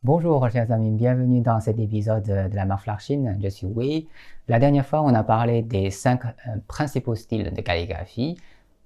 Bonjour chers amis, bienvenue dans cet épisode de la Marflarchine. Je suis Wei. La dernière fois, on a parlé des 5 principaux styles de calligraphie.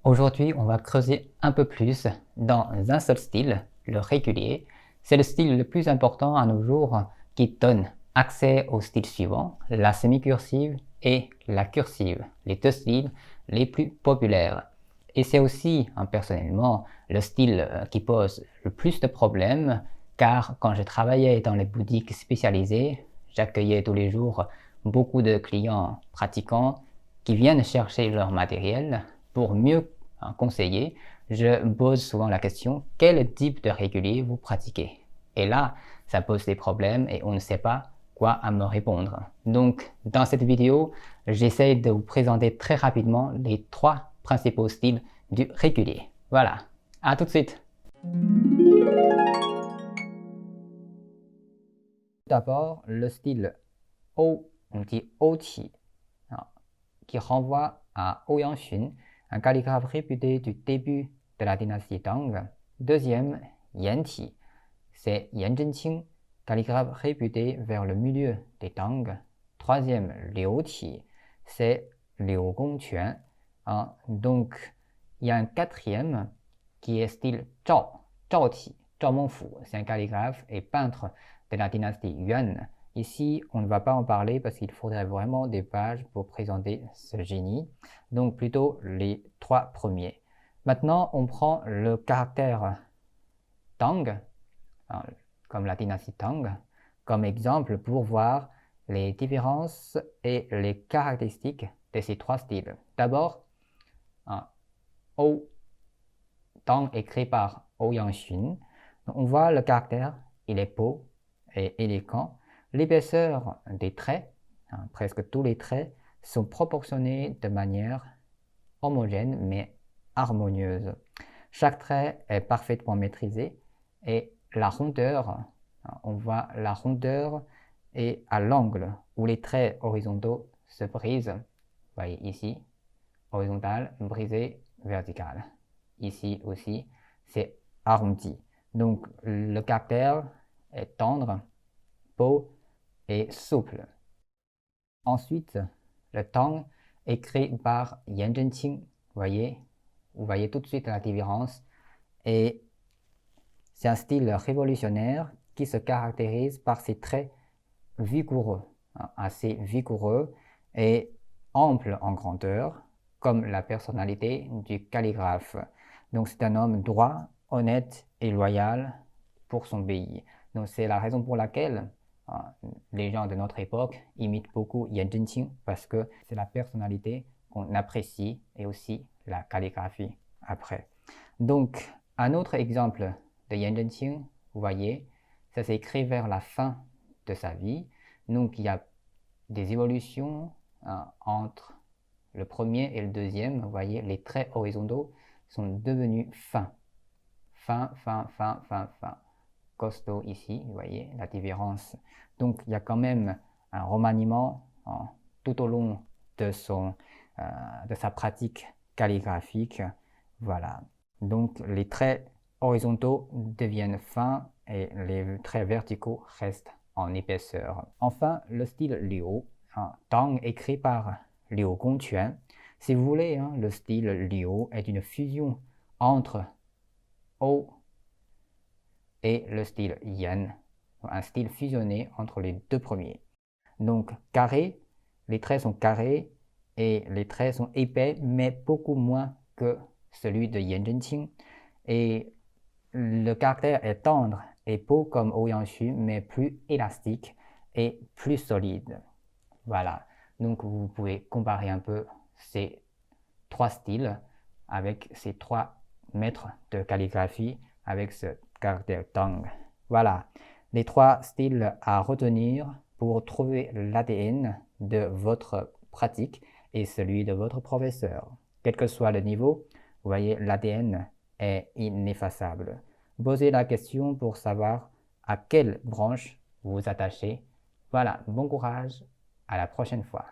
Aujourd'hui, on va creuser un peu plus dans un seul style, le régulier. C'est le style le plus important à nos jours qui donne accès au style suivant, la semi-cursive et la cursive, les deux styles les plus populaires. Et c'est aussi, personnellement, le style qui pose le plus de problèmes car quand je travaillais dans les boutiques spécialisées, j'accueillais tous les jours beaucoup de clients pratiquants qui viennent chercher leur matériel. Pour mieux conseiller, je me pose souvent la question, quel type de régulier vous pratiquez? Et là, ça pose des problèmes et on ne sait pas quoi à me répondre. Donc, dans cette vidéo, j'essaie de vous présenter très rapidement les 3 principaux styles du régulier. Voilà, à tout de suite! D'abord, le style O, on dit Ouqi, qui renvoie à Ouyang Xun, un calligraphe réputé du début de la dynastie Tang. Deuxième, Yanti, c'est Yan Zhenqing, calligraphe réputé vers le milieu des Tang. Troisième, Liuqi, c'est Liu Gongquan. Donc, il y a un quatrième qui est style Zhao, Zhaoti, Zhao Mengfu, c'est un calligraphe et peintre de la dynastie Yuan. Ici, on ne va pas en parler parce qu'il faudrait vraiment des pages pour présenter ce génie. Donc plutôt les 3 premiers. Maintenant, on prend le caractère Tang, comme la dynastie Tang, comme exemple pour voir les différences et les caractéristiques de ces 3 styles. D'abord, O, Tang écrit par Ouyang Xun. On voit le caractère, il est beau et élégant. L'épaisseur des traits, presque tous les traits, sont proportionnés de manière homogène mais harmonieuse. Chaque trait est parfaitement maîtrisé et la rondeur, on voit la rondeur est à l'angle où les traits horizontaux se brisent. Vous voyez ici, horizontal, brisé, vertical. Ici aussi, c'est arrondi. Donc le caractère est tendre, beau et souple. Ensuite, le Tang écrit par Yan Zhenqing. Vous voyez tout de suite la différence. Et c'est un style révolutionnaire qui se caractérise par ses traits vigoureux, assez vigoureux et ample en grandeur, comme la personnalité du calligraphe. Donc c'est un homme droit, honnête et loyal pour son pays. Donc c'est la raison pour laquelle les gens de notre époque imitent beaucoup Yan Zhenqing parce que c'est la personnalité qu'on apprécie et aussi la calligraphie après. Donc un autre exemple de Yan Zhenqing, vous voyez, ça s'est écrit vers la fin de sa vie. Donc il y a des évolutions entre le premier et le deuxième. Vous voyez, les traits horizontaux sont devenus fins. Fin, fin, fin, fin, fin. Costaud ici, vous voyez la différence. Donc il y a quand même un remaniement tout au long de sa pratique calligraphique. Voilà. Donc les traits horizontaux deviennent fins et les traits verticaux restent en épaisseur. Enfin, le style Liu, Tang écrit par Liu Gongquan. Si vous voulez, le style Liu est une fusion entre O et le style Yan, un style fusionné entre les deux premiers. Donc carré, les traits sont carrés et les traits sont épais, mais beaucoup moins que celui de Yan Zhenqing. Et le caractère est tendre et beau comme Ouyang Xun, mais plus élastique et plus solide. Voilà, donc vous pouvez comparer un peu ces 3 styles avec ces 3 maîtres de calligraphie avec ce caractère Tang. Voilà, les 3 styles à retenir pour trouver l'ADN de votre pratique et celui de votre professeur. Quel que soit le niveau, vous voyez, l'ADN est ineffaçable. Posez la question pour savoir à quelle branche vous vous attachez. Voilà, bon courage, à la prochaine fois.